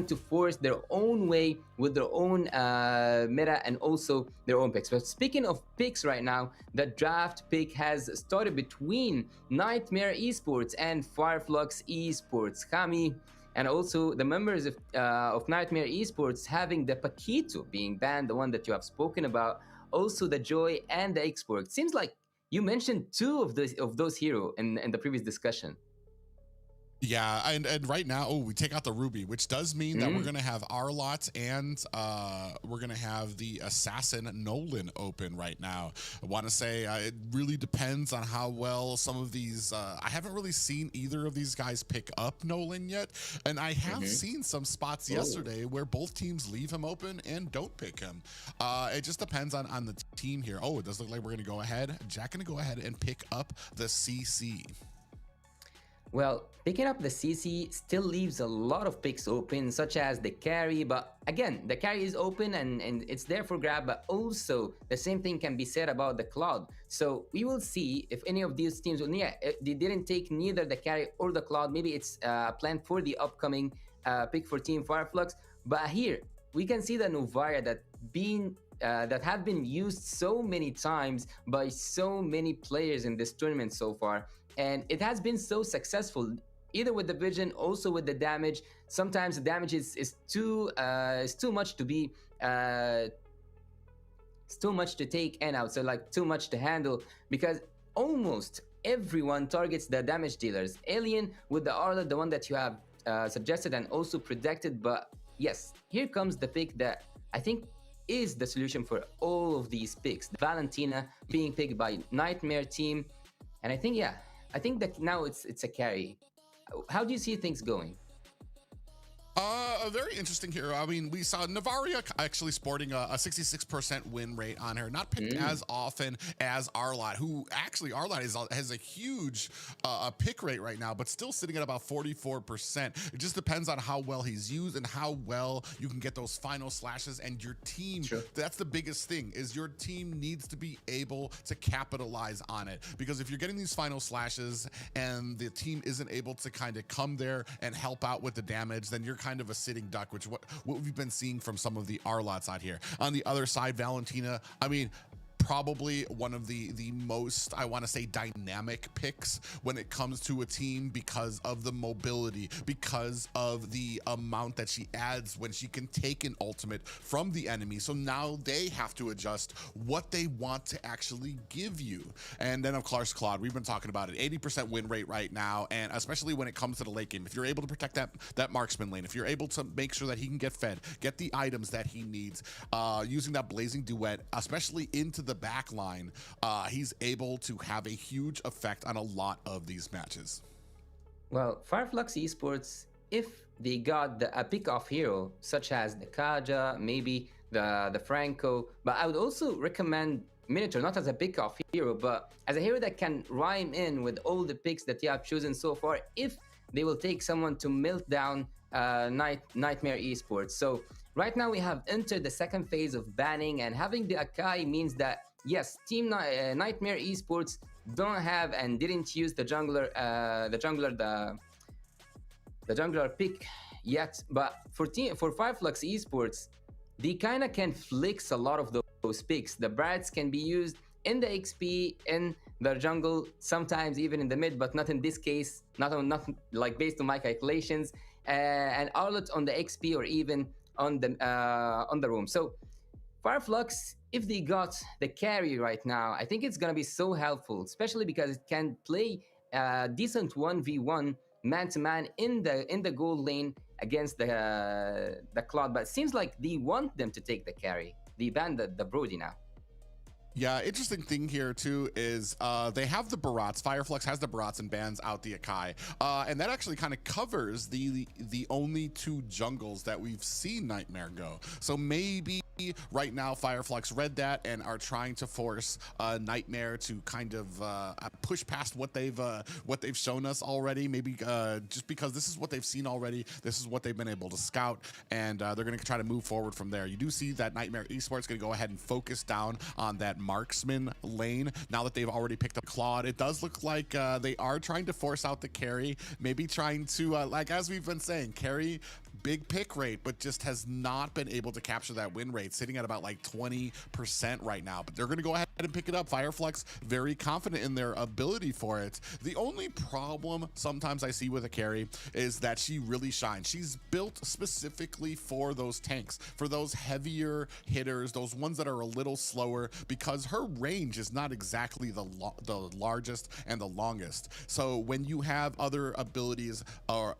to force their own way with their own meta and also their own picks. But speaking of picks right now, the draft pick has started between Nightmare Esports and FLUX Esports. Kami and also the members of Nightmare Esports having the Paquito being banned, the one that you have spoken about, also the Joy and the Export. Seems like you mentioned two of those hero in the previous discussion. Yeah, and right now, we take out the Ruby, which does mean that we're gonna have Arlott and we're gonna have the Assassin Nolan open right now. I want to say it really depends on how well some of these. I haven't really seen either of these guys pick up Nolan yet, and I have seen some spots yesterday where both teams leave him open and don't pick him. It just depends on the team here. Oh, it does look like we're gonna go ahead. Jack gonna go ahead and pick up the CC. Well, picking up the CC still leaves a lot of picks open, such as the carry, but again, the carry is open and it's there for grab, but also the same thing can be said about the Cloud. So we will see if any of these teams will, they didn't take neither the carry or the Cloud. Maybe it's planned for the upcoming pick for Team FLUX. But here, we can see the Novaya that have been used so many times by so many players in this tournament so far. And it has been so successful, either with the vision, also with the damage. Sometimes the damage is too much to be, it's too much to take and out, so like too much to handle, because almost everyone targets the damage dealers. Alien with the Arla, the one that you have suggested and also predicted. But yes, here comes the pick that I think is the solution for all of these picks. Valentina being picked by Nightmare team, and I think that now it's a carry. How do you see things going? Very interesting here. I mean, we saw Navaria actually sporting a 66% win rate on her, not picked as often as Arlott, who actually has a huge pick rate right now, but still sitting at about 44%. It just depends on how well he's used and how well you can get those final slashes, and your team. Sure. That's the biggest thing, is your team needs to be able to capitalize on it, because if you're getting these final slashes and the team isn't able to kind of come there and help out with the damage, then you're kind of a sitting duck, which what we've been seeing from some of the Arlotts out here. On the other side, Valentina, I mean, probably one of the most, I want to say, dynamic picks when it comes to a team, because of the mobility, because of the amount that she adds when she can take an ultimate from the enemy. So now they have to adjust what they want to actually give you. And then of course, Claude, we've been talking about it, 80% win rate right now, and especially when it comes to the late game, if you're able to protect that marksman lane, if you're able to make sure that he can get fed, get the items that he needs, using that blazing duet, especially into the back line, he's able to have a huge effect on a lot of these matches. Well, FLUX Esports, if they got a pick-off hero such as the Kaja, maybe the Franco, but I would also recommend Minotaur, not as a pick-off hero, but as a hero that can rhyme in with all the picks that you have chosen so far, if they will take someone to melt down Nightmare Esports. So right now we have entered the second phase of banning, and having the Akai means that yes, Team Nightmare Esports don't have and didn't use the jungler pick yet. But for FLUX Esports, they kind of can flex a lot of those picks. The Brats can be used in the XP, in the jungle, sometimes even in the mid, but not in this case, not like based on my calculations, and Arlott on the XP or even on the room. So FLUX, if they got the carry right now, I think it's gonna be so helpful, especially because it can play decent 1v1 man-to-man in the gold lane against the Cloud. But it seems like they want them to take the carry. They banned the Brody now. Yeah, interesting thing here too is they have the Barats. FLUX has the Barats and bans out the Akai, and that actually kind of covers the only two jungles that we've seen Nightmare go. So maybe right now FLUX read that and are trying to force Nightmare to kind of push past what they've shown us already. Maybe just because this is what they've seen already, this is what they've been able to scout, and they're going to try to move forward from there. You do see that Nightmare Esports going to go ahead and focus down on that marksman lane now that they've already picked up Claude. It does look like they are trying to force out the carry, maybe trying to like as we've been saying, carry big pick rate, but just has not been able to capture that win rate, sitting at about like 20% right now. But they're going to go ahead and pick it up. FLUX very confident in their ability for it. The only problem sometimes I see with a carry is that she really shines. She's built specifically for those tanks, for those heavier hitters, those ones that are a little slower, because her range is not exactly the largest and the longest. So when you have other abilities or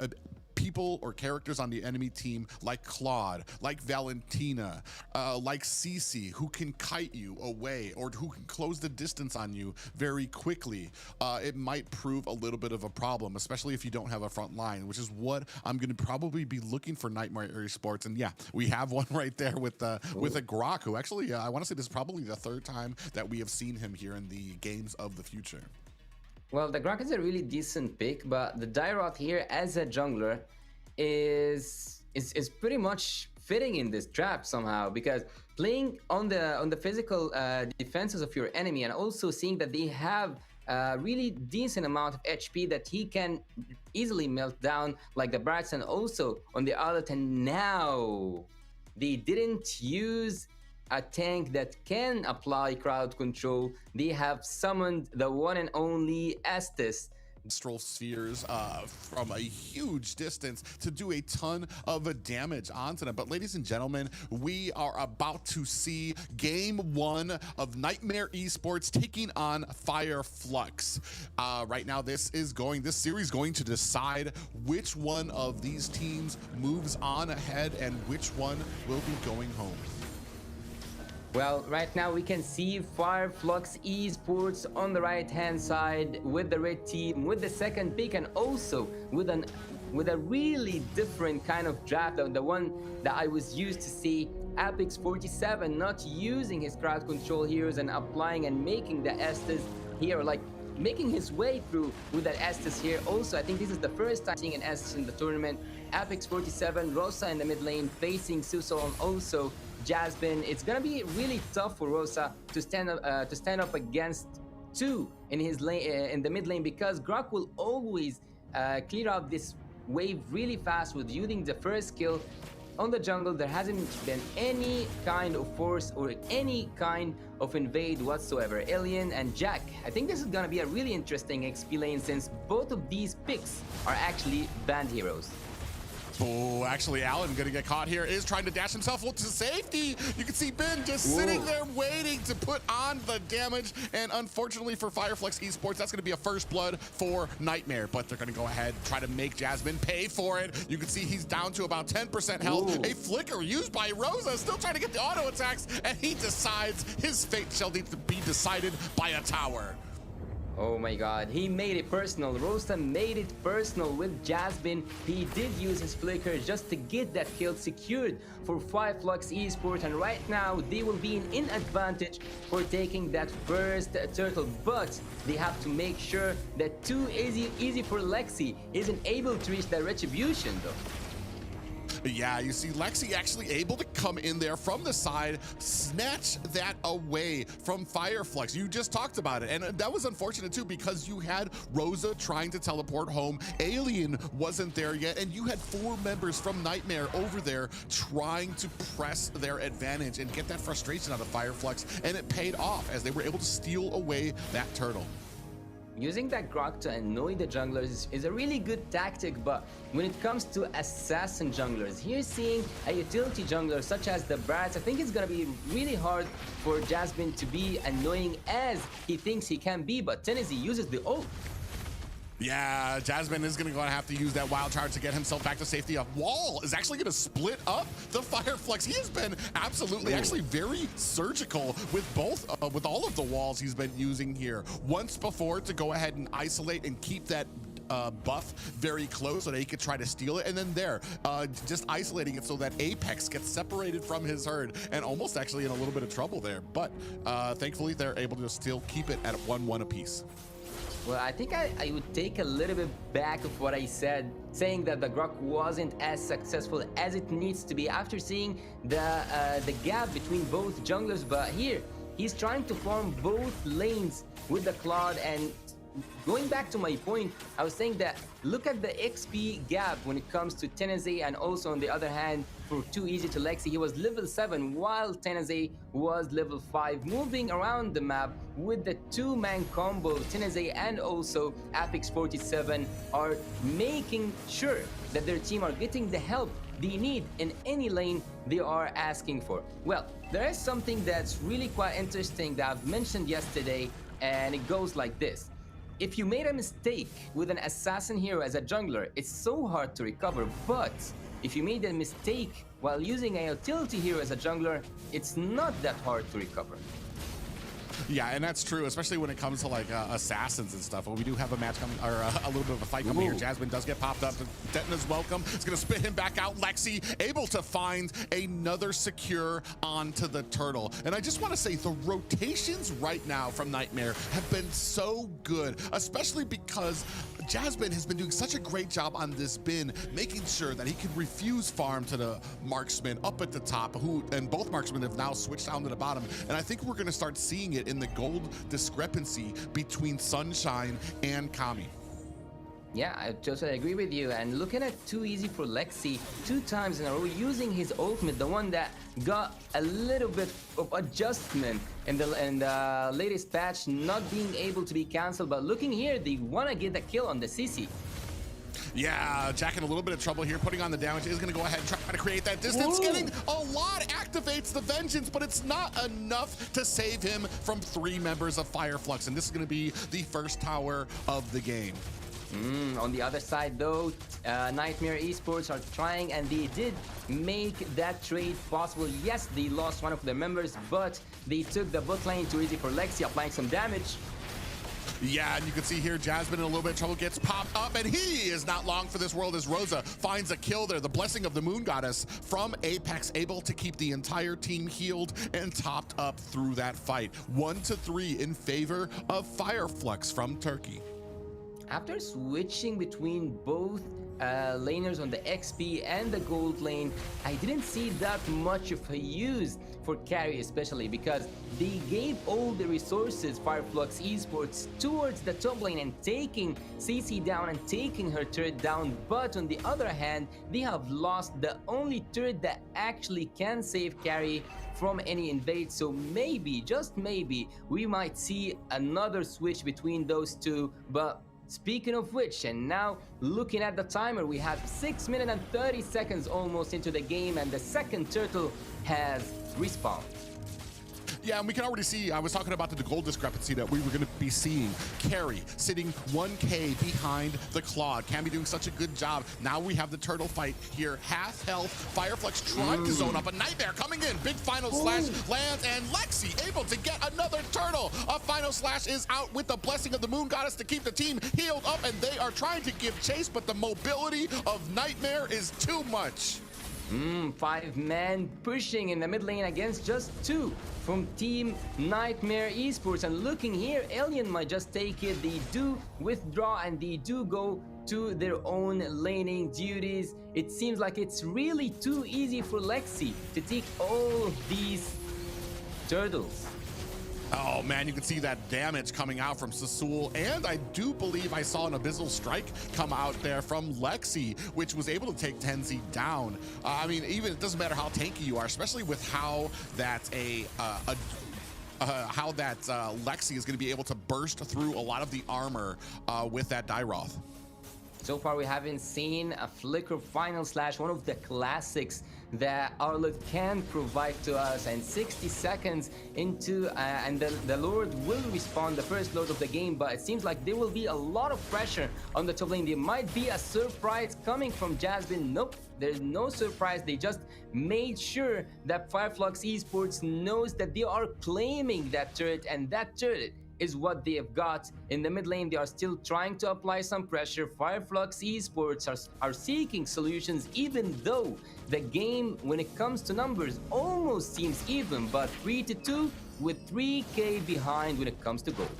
people or characters on the enemy team like Claude, like Valentina, like Cece, who can kite you away or who can close the distance on you very quickly, it might prove a little bit of a problem, especially if you don't have a front line, which is what I'm going to probably be looking for NIIGHTMARE Esports. And yeah, we have one right there with a Grok, who actually, I want to say this is probably the third time that we have seen him here in the games of the future. Well, the Grok is a really decent pick, but the Dairoth here as a jungler is pretty much fitting in this trap somehow, because playing on the physical defenses of your enemy and also seeing that they have a really decent amount of HP that he can easily melt down like the Brats, and also on the other hand, now they didn't use a tank that can apply crowd control. They have summoned the one and only Estes. Astral spheres from a huge distance to do a ton of damage onto them. But ladies and gentlemen, we are about to see game one of NIIGHTMARE Esports taking on FLUX. Right now, this series going to decide which one of these teams moves on ahead and which one will be going home. Well, right now we can see FLUX Esports on the right-hand side with the red team, with the second pick, and also with a really different kind of draft, the one that I was used to see. Apex47 not using his crowd control heroes and applying and making the Estes here, like making his way through with that Estes here. Also, I think this is the first time seeing an Estes in the tournament. Apex47, Rosa in the mid lane, facing Suso and also Jasmine. It's gonna be really tough for Rosa to stand up against two in his lane, in the mid lane, because Grok will always clear out this wave really fast with using the first skill. On the jungle, there hasn't been any kind of force or any kind of invade whatsoever. Alien and Jack. I think this is gonna be a really interesting XP lane, since both of these picks are actually banned heroes. Oh, actually, Alan gonna get caught here, is trying to dash himself to safety. You can see Ben just sitting there waiting to put on the damage. And unfortunately for FLUX Esports, that's gonna be a first blood for NIIGHTMARE, but they're gonna go ahead and try to make Jasmine pay for it. You can see he's down to about 10% health. A flicker used by Rosa, still trying to get the auto attacks, and he decides his fate shall be decided by a tower. Oh my god, he made it personal. Rosa made it personal with Jasmine. He did use his flicker just to get that kill secured for FLUX Esports, and right now they will be in advantage for taking that first turtle, but they have to make sure that too easy for Lexi isn't able to reach that retribution though. Yeah, you see Lexi actually able to come in there from the side, snatch that away from FLUX. You just talked about it, and that was unfortunate too, because you had Rosa trying to teleport home, Alien wasn't there yet, and you had 4 members from NIIGHTMARE over there trying to press their advantage and get that frustration out of FLUX, and it paid off as they were able to steal away that turtle. Using that Grok to annoy the junglers is a really good tactic, but when it comes to assassin junglers, here seeing a utility jungler such as the Brats, I think it's gonna be really hard for Jasmine to be annoying as he thinks he can be, but Tennessee uses the ult. Yeah, Jasmine is going to have to use that wild charge to get himself back to safety. A wall is actually going to split up the FLUX. He has been absolutely, actually very surgical with with all of the walls he's been using here. Once before to go ahead and isolate and keep that buff very close so that he could try to steal it, and then just isolating it so that Apex gets separated from his herd and almost actually in a little bit of trouble there. But thankfully they're able to still keep it at 1-1 apiece. Well, I think I would take a little bit back of what I said, saying that the Grok wasn't as successful as it needs to be after seeing the gap between both junglers. But here, he's trying to farm both lanes with the Claude, and going back to my point, I was saying that look at the XP gap when it comes to Tennessee, and also on the other hand, for Too Easy to Lexi, he was level 7 while Tennessee was level 5, moving around the map with the two-man combo. Tennessee and also Apex 47 are making sure that their team are getting the help they need in any lane they are asking for. Well, there is something that's really quite interesting that I've mentioned yesterday, and it goes like this. If you made a mistake with an assassin hero as a jungler, it's so hard to recover, but if you made a mistake while using a utility hero as a jungler, it's not that hard to recover. Yeah, and that's true, especially when it comes to like assassins and stuff. Well, we do have a match coming, or a little bit of a fight coming here. Jasmine does get popped up. Detna's welcome. It's going to spit him back out. Lexi able to find another secure onto the turtle. And I just want to say the rotations right now from Nightmare have been so good, especially because Jasmine has been doing such a great job on this bin, making sure that he can refuse farm to the marksman up at the top, and both marksmen have now switched down to the bottom. And I think we're going to start seeing it in the gold discrepancy between Sunshine and Kami. Yeah, I totally agree with you. And looking at Too Easy for Lexi 2 times in a row, using his ultimate, the one that got a little bit of adjustment in the latest patch, not being able to be cancelled. But looking here, they want to get the kill on the CC. Yeah, Jack in a little bit of trouble here, putting on the damage, is going to go ahead and try to create that distance. Ooh. Getting a lot, activates the Vengeance, but it's not enough to save him from 3 members of FLUX, and this is going to be the first tower of the game. On the other side though, NIIGHTMARE Esports are trying, and they did make that trade possible. Yes, they lost one of their members, but they took the bot lane. Too Easy for Lexi, applying some damage. Yeah, and you can see here Jasmine in a little bit of trouble, gets popped up, and he is not long for this world as Rosa finds a kill there. The blessing of the Moon Goddess from Apex, able to keep the entire team healed and topped up through that fight. 1-3 in favor of FLUX from Turkey. After switching between both laners on the XP and the gold lane, I didn't see that much of a use for carry, especially because they gave all the resources, FLUX Esports, towards the top lane and taking CC down and taking her turret down. But on the other hand, they have lost the only turret that actually can save carry from any invade. So maybe, just maybe, we might see another switch between those two. But speaking of which, and now looking at the timer, we have 6 minutes and 30 seconds almost into the game, and the second turtle has respawned. Yeah, and we can already see, I was talking about the gold discrepancy that we were going to be seeing. Carry sitting 1K behind the Claude. Cammy doing such a good job. Now we have the turtle fight here. Half health. FLUX trying to zone up. A Nightmare coming in. Big final slash lands, and Lexi able to get another turtle. A final slash is out with the blessing of the Moon Goddess to keep the team healed up, and they are trying to give chase, but the mobility of Nightmare is too much. 5 men pushing in the mid lane against just 2 from Team NIIGHTMARE Esports. And looking here, Alien might just take it. They do withdraw and they do go to their own laning duties. It seems like it's really too easy for Lexi to take all of these turtles. Oh man, you can see that damage coming out from Sasul, and I do believe I saw an Abyssal Strike come out there from Lexi, which was able to take Tenzi down. I mean, even it doesn't matter how tanky you are, especially with how that Lexi is going to be able to burst through a lot of the armor with that Dyroth. So far, we haven't seen a Flicker Final Slash, one of the classics that Arlott can provide to us. And 60 seconds into, and the Lord will respawn, the first Lord of the game, but it seems like there will be a lot of pressure on the top lane. There might be a surprise coming from Jasmine. Nope, there's no surprise. They just made sure that FLUX Esports knows that they are claiming that turret, and that turret is what they have got. In the mid lane, they are still trying to apply some pressure. FLUX Esports are seeking solutions, even though the game, when it comes to numbers, almost seems even, but 3-2 with 3K behind when it comes to gold.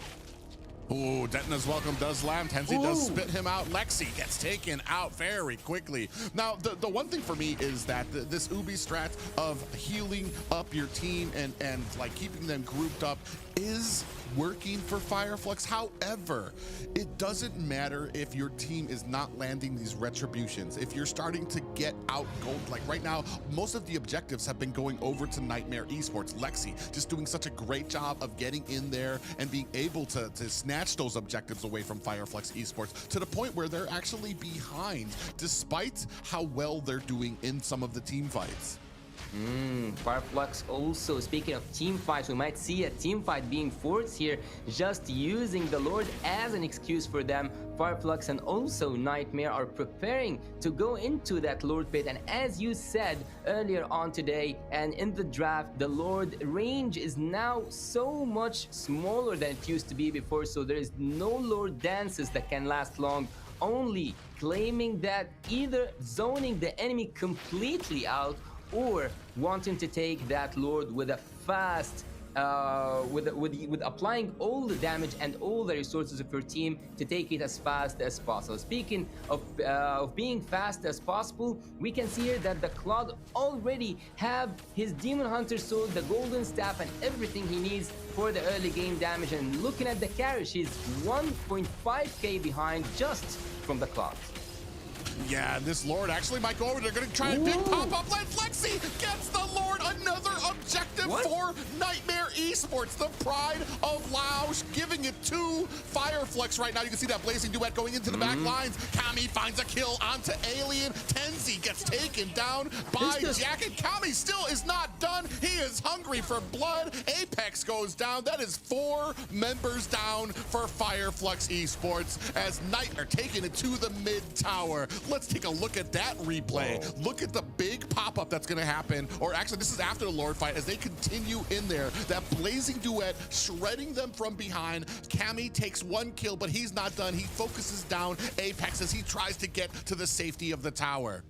Oh, Detna's welcome does land. Tenzi does spit him out. Lexi gets taken out very quickly. Now, the one thing for me is that this Ubi strat of healing up your team and like keeping them grouped up is working for FLUX. However, it doesn't matter if your team is not landing these retributions. If you're starting to get out gold, like right now, most of the objectives have been going over to NIGHTMARE Esports. Lexi just doing such a great job of getting in there and being able to snatch those objectives away from FLUX Esports to the point where they're actually behind, despite how well they're doing in some of the team fights. FLUX also, speaking of team fights, we might see a team fight being forced here, just using the Lord as an excuse for them. FLUX and also NIGHTMARE are preparing to go into that Lord pit, and as you said earlier on today and in the draft, the Lord range is now so much smaller than it used to be before, so there is no Lord dances that can last long, only claiming that either zoning the enemy completely out or wanting to take that Lord with a fast, with applying all the damage and all the resources of your team to take it as fast as possible. Speaking of being fast as possible, we can see here that the Claude already have his Demon Hunter Sword, the Golden Staff, and everything he needs for the early game damage. And looking at the carry, she's 1.5k behind just from the Claude. Yeah, this Lord actually might go over. They're going to try a big pop-up. Lexi gets the Lord another objective for NIGHTMARE Esports. The pride of Lausch giving it to FLUX right now. You can see that blazing duet going into the back lines. Kami finds a kill onto Alien. Tenzi gets taken down by Jacket. Kami still is not done. He is hungry for blood. Apex goes down. That is 4 members down for FLUX Esports as Night are taking it to the mid tower. Let's take a look at that replay. Look at the big pop-up that's going to happen, or actually this is after the Lord fight as they continue in there. That blazing duet shredding them from behind. Kami takes 1 kill, but he's not done. He focuses down Apex as he tries to get to the safety of the tower.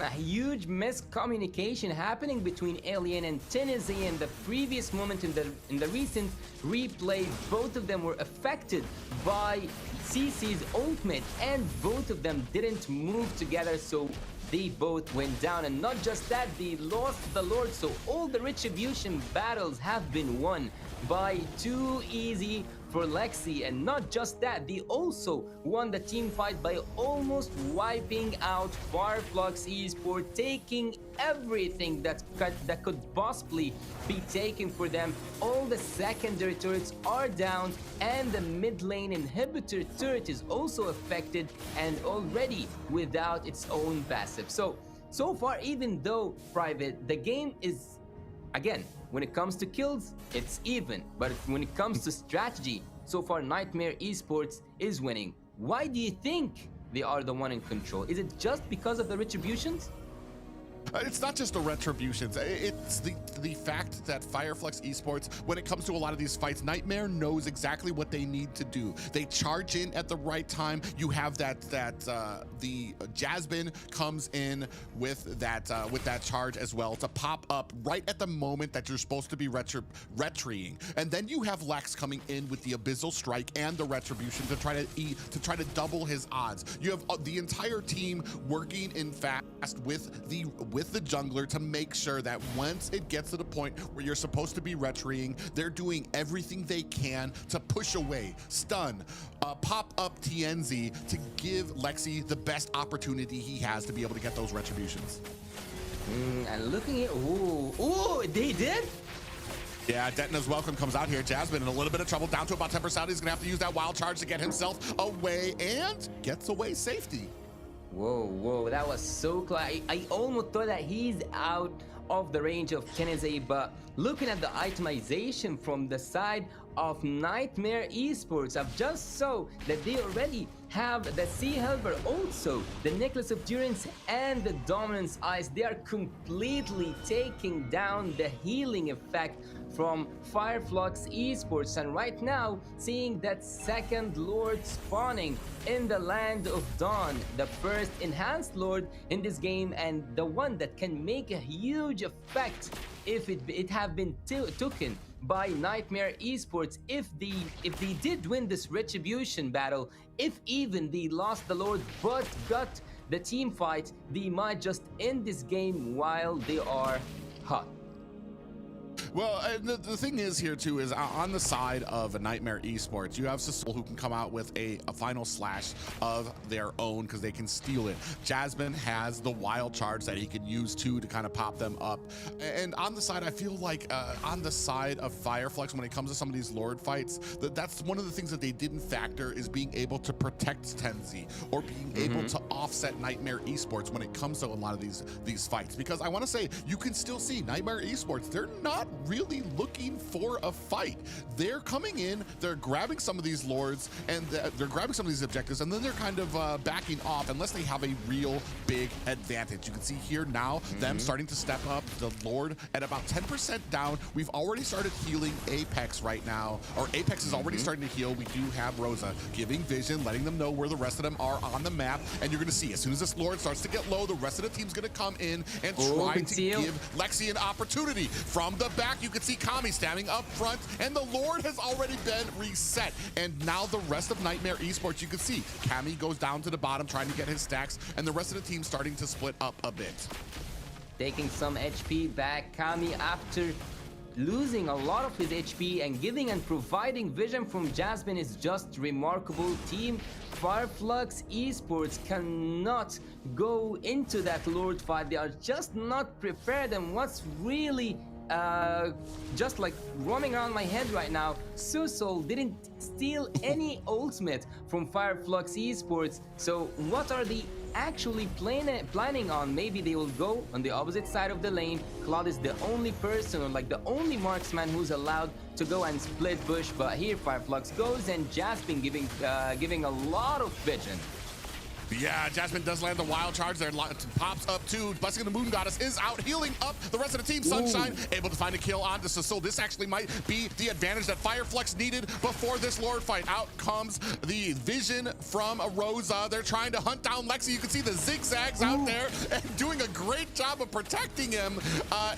A huge miscommunication happening between Alien and Tennessee in the previous moment in the recent replay. Both of them were affected by CC's ultimate, and both of them didn't move together, so they both went down. And not just that, they lost the Lord, so all the retribution battles have been won by too easy for Lexi. And not just that, they also won the team fight by almost wiping out FLUX Esports, taking everything that could possibly be taken for them. All the secondary turrets are down, and the mid lane inhibitor turret is also affected and already without its own passive. So far, even though Private, the game is, again, when it comes to kills, it's even. But when it comes to strategy, so far NIGHTMARE Esports is winning. Why do you think they are the one in control? Is it just because of the retributions? It's not just the retributions. It's the fact that FLUX Esports, when it comes to a lot of these fights, NIGHTMARE knows exactly what they need to do. They charge in at the right time. You have the Jasmine comes in with that charge as well to pop up right at the moment that you're supposed to be retrying, and then you have Lex coming in with the Abyssal Strike and the retribution to try to double his odds. You have the entire team working in fast with the jungler to make sure that once it gets to the point where you're supposed to be retrying, they're doing everything they can to push away, stun, pop up TNZ to give Lexi the best opportunity he has to be able to get those retributions. And looking at, ooh, they did? Yeah, Detna's welcome comes out here. Jasmine in a little bit of trouble, down to about 10%. He's gonna have to use that wild charge to get himself away, and gets away safety. Whoa, that was so close. I almost thought that he's out of the range of Tennessee, but looking at the itemization from the side of NIGHTMARE Esports, I've just saw that they already have the Sea Helper, also the Necklace of Durance and the Dominance Ice. They are completely taking down the healing effect from FLUX Esports, and right now seeing that second Lord spawning in the Land of Dawn, the first enhanced Lord in this game, and the one that can make a huge huge effect if it have been taken by Nightmare Esports if they did win this retribution battle. If even they lost the Lord but got the team fight, they might just end this game while they are hot. Well, and the thing is here too is on the side of a Nightmare Esports, you have Sisol who can come out with a final slash of their own because they can steal it. Jasmine has the wild charge that he can use too to kind of pop them up. And on the side, I feel like on the side of FLUX, when it comes to some of these Lord fights, that's one of the things that they didn't factor is being able to protect Tenzi or being able to offset Nightmare Esports when it comes to a lot of these fights. Because I want to say, you can still see Nightmare Esports, they're not really looking for a fight. They're coming in, they're grabbing some of these Lords, and they're grabbing some of these objectives, and then they're kind of backing off unless they have a real big advantage. You can see here now them starting to step up. The Lord at about 10% down. We've already started healing Apex right now, or Apex is already starting to heal. We do have Rosa giving vision, letting them know where the rest of them are on the map, and you're going to see as soon as this Lord starts to get low, the rest of the team's going to come in and try to give Lexi an opportunity. From the back, you can see Kami standing up front, and the Lord has already been reset. And now the rest of Nightmare Esports, you can see Kami goes down to the bottom trying to get his stacks, and the rest of the team starting to split up a bit. Taking some HP back, Kami, after losing a lot of his HP and giving and providing vision from Jasmine is just remarkable. Team FLUX Esports cannot go into that Lord fight. They are just not prepared, and what's really just like roaming around my head right now, Susol didn't steal any ultimate from FLUX Esports. So what are they actually planning on? Maybe they will go on the opposite side of the lane. Claude is the only person, or like the only marksman who's allowed to go and split bush, but here FLUX goes, and Jasmine giving a lot of vision. Yeah, Jasmine does land the wild charge there. Pops up too. Blessing of the Moon Goddess is out, healing up the rest of the team. Sunshine able to find a kill onto Sisol. This actually might be the advantage that FLUX needed before this Lord fight. Out comes the vision from Rosa. They're trying to hunt down Lexi. You can see the zigzags out there, and doing a great job of protecting him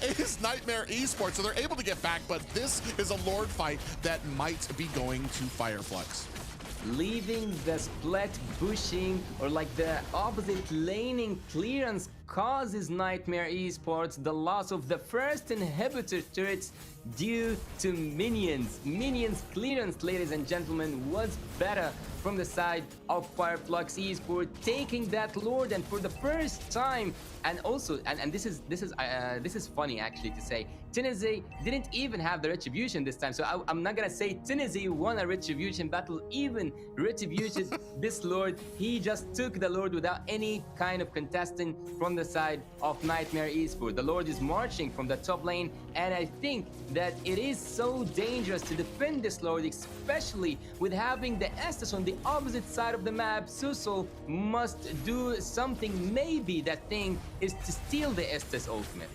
is Nightmare Esports. So they're able to get back, but this is a Lord fight that might be going to FLUX. Leaving the split bushing, or like the opposite laning clearance, causes Nightmare Esports the loss of the first inhibitor turrets due to minions. Minions clearance, ladies and gentlemen, was better from the side of FLUX Esports, taking that Lord, and for the first time, and also, and this is funny actually to say, Tennessee didn't even have the retribution this time. So I'm not gonna say Tennessee won a retribution battle, even retributed this Lord. He just took the Lord without any kind of contesting from the side of Nightmare Esports. The Lord is marching from the top lane, and I think that it is so dangerous to defend this Lord, especially with having the Estes on the opposite side of the map. Susol must do something. Maybe that thing is to steal the Estes ultimate.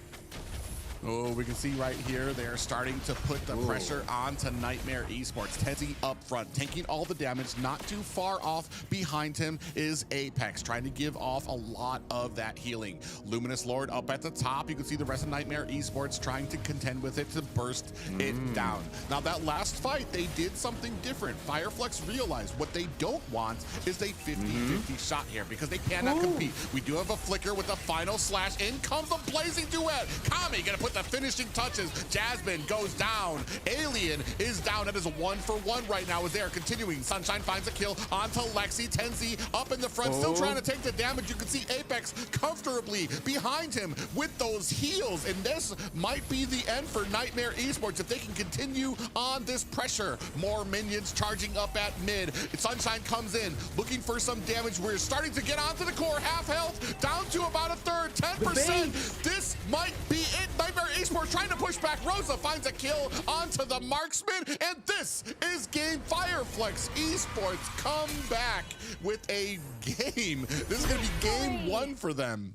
Oh, we can see right here, they're starting to put the pressure onto Nightmare Esports. Tenzi up front, taking all the damage. Not too far off behind him is Apex, trying to give off a lot of that healing. Luminous Lord up at the top. You can see the rest of Nightmare Esports trying to contend with it to burst it down. Now, that last fight, they did something different. FLUX realized what they don't want is a 50-50 shot here, because they cannot compete. We do have a flicker with the final slash. In comes the blazing duet. Kami gonna put the finishing touches. Jasmine goes down. Alien is down. It is a 1-for-1 right now as they are continuing. Sunshine finds a kill onto Lexi. Tenzi up in the front, still trying to take the damage. You can see Apex comfortably behind him with those heals, and this might be the end for Nightmare Esports if they can continue on this pressure. More minions charging up at mid. Sunshine comes in looking for some damage. We're starting to get onto the core. Half health down to about a third. 10%. This might be it. Nightmare Esports trying to push back. Rosa finds a kill onto the marksman, and this is game. FLUX Esports come back with a game. This is going to be game 1 for them.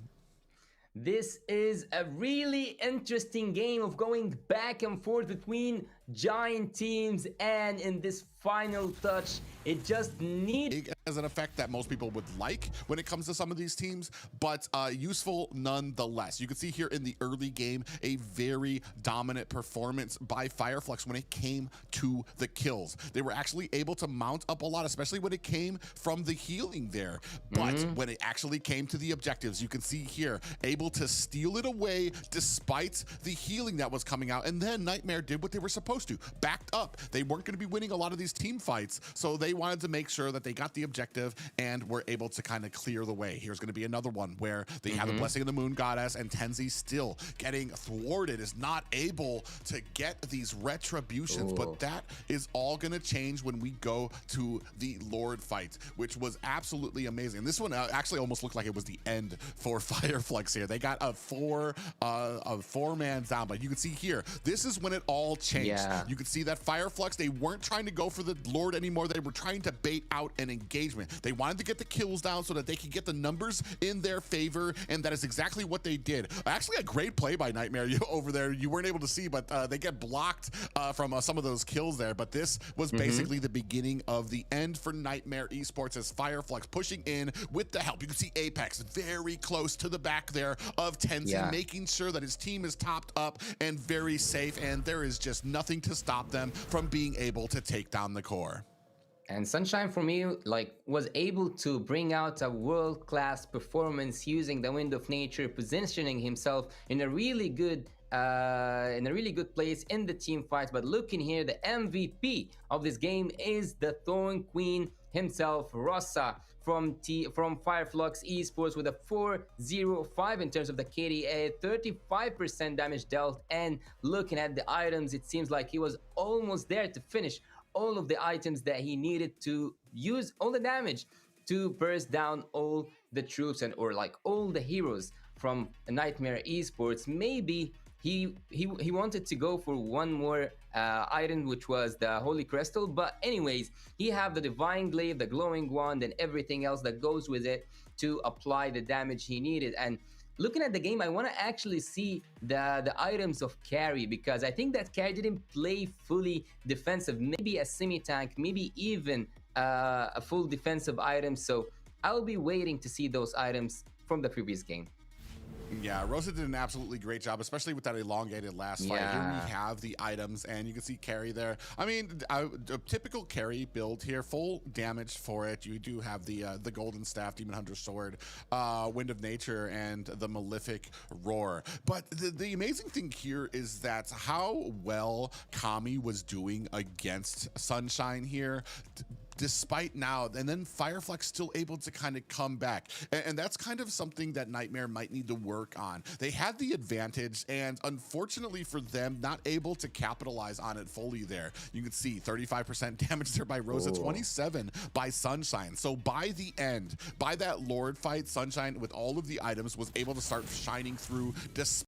This is a really interesting game of going back and forth between giant teams, and in this final touch, it just needs as an effect that most people would like when it comes to some of these teams, but useful nonetheless. You can see here in the early game a very dominant performance by FLUX when it came to the kills. They were actually able to mount up a lot, especially when it came from the healing there. But when it actually came to the objectives, you can see here able to steal it away despite the healing that was coming out. And then NIIGHTMARE did what they were supposed to, backed up. They weren't going to be winning a lot of these team fights, so they wanted to make sure that they got the objective and were able to kind of clear the way. Here's going to be another one where they have the Blessing of the Moon Goddess, and Tenzi still getting thwarted, is not able to get these retributions. But that is all going to change when we go to the Lord fight, which was absolutely amazing. This one actually almost looked like it was the end for FLUX here. They got a four-man down, but you can see here, this is when it all changed. You can see that FLUX, they weren't trying to go for the Lord anymore. They were trying to bait out an engagement. They wanted to get the kills down so that they could get the numbers in their favor, and that is exactly what they did. Actually, a great play by NIIGHTMARE over there. You weren't able to see, but they get blocked from some of those kills there. But this was basically the beginning of the end for NIIGHTMARE Esports as FLUX pushing in with the help. You can see Apex very close to the back there of Tenzi, making sure that his team is topped up and very safe, and there is just nothing to stop them from being able to take down the core. And Sunshine, for me, was able to bring out a world-class performance using the Wind of Nature, positioning himself in a really good place in the team fight. But looking here, the MVP of this game is the Thorn Queen himself, Rossa, from FLUX Esports, with a 405 in terms of the KDA, 35% damage dealt. And looking at the items, it seems like he was almost there to finish all of the items that he needed to use all the damage to burst down all the troops or all the heroes from NIIGHTMARE Esports. Maybe he wanted to go for one more item, which was the Holy Crystal, but anyways, he have the Divine Glaive, the Glowing Wand, and everything else that goes with it to apply the damage he needed. And looking at the game, I want to actually see the items of Carry, because I think that Carry didn't play fully defensive, maybe a semi-tank, maybe even a full defensive item. So I'll be waiting to see those items from the previous game. Yeah, Rosa did an absolutely great job, especially with that elongated last fight. Here we have the items, and you can see Carry there. I mean, a typical Carry build here, full damage for it. You do have the Golden Staff, Demon Hunter Sword, Wind of Nature, and the Malefic Roar. But the amazing thing here is that how well Kami was doing against Sunshine here, despite now, and then FLUX still able to kind of come back. And that's kind of something that NIIGHTMARE might need to work on. They had the advantage, and unfortunately for them, not able to capitalize on it fully there. You can see 35% damage there by Rosa, 27 by Sunshine. So by the end, by that Lord fight, Sunshine, with all of the items, was able to start shining through despite